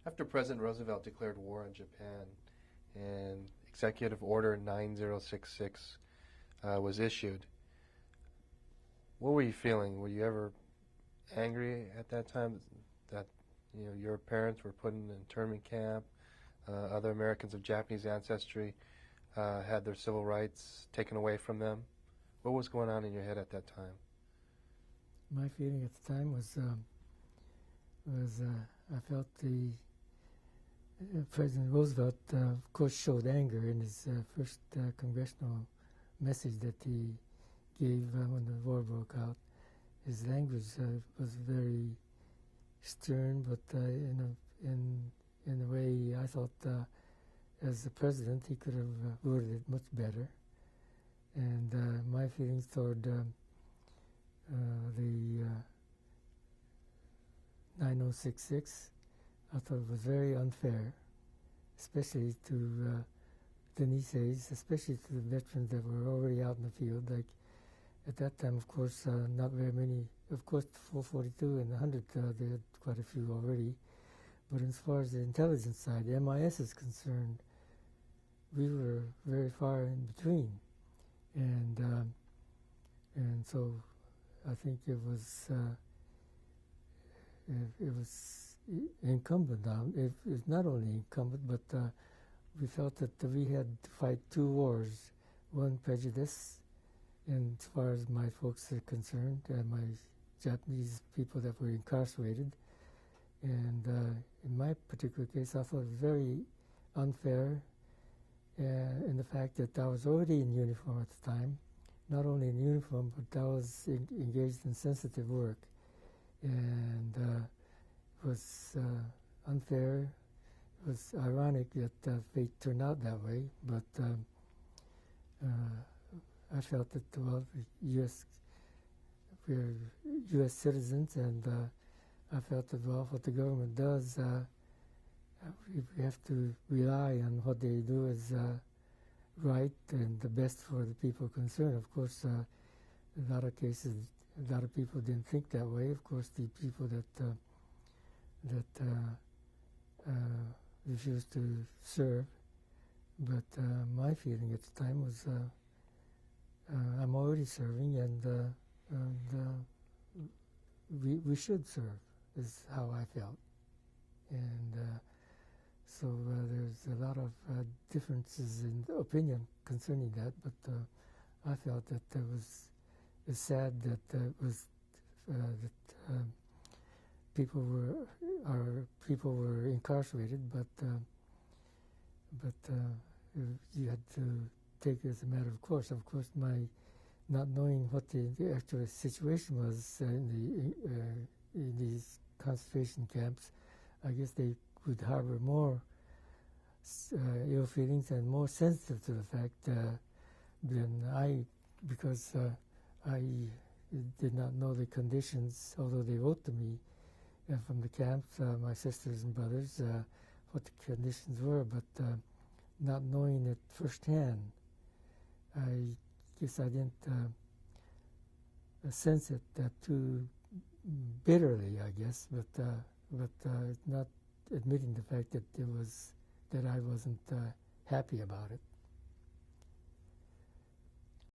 After President Roosevelt declared war on Japan and Executive Order 9066 was issued, what were you feeling? Were you ever angry at that time that your parents were put in an internment camp, other Americans of Japanese ancestry had their civil rights taken away from them? What was going on in your head at that time? My feeling at the time was I felt the President Roosevelt, of course, showed anger in his first congressional message that he gave when the war broke out. His language was very stern, but in a way I thought as the president he could have worded it much better. And my feelings toward the 9066, I thought it was very unfair, especially to the Niseis, especially to the veterans that were already out in the field. Like at that time, of course, not very many. Of course, 442 and 100, they had quite a few already. But as far as the intelligence side, the MIS is concerned, we were very far in between, and so I think it was incumbent on. It was not only incumbent, but we felt that we had to fight two wars: one, prejudice, and as far as my folks are concerned, my Japanese people that were incarcerated. And in my particular case, I thought it was very unfair in the fact that I was already in uniform at the time. Not only in uniform, but I was engaged in sensitive work. And it was unfair. It was ironic that fate turned out that way, but I felt that, well, we're U.S. citizens, and I felt that, well, what the government does, we have to rely on what they do as right and the best for the people concerned. Of course, a lot of cases, a lot of people didn't think that way. Of course, the people that refused to serve. But my feeling at the time was I'm already serving, and we should serve, is how I felt. And so there's a lot of differences in opinion concerning that, but I felt that it's sad that people were incarcerated, but you had to take it as a matter of course. Of course, my not knowing what the actual situation was in these concentration camps, I guess they would harbor more ill feelings and more sensitive to the fact than I, because I did not know the conditions, although they wrote to me from the camps, my sisters and brothers, what the conditions were, but not knowing it firsthand, I guess I didn't sense it too bitterly, I guess, but not admitting the fact that I wasn't happy about it.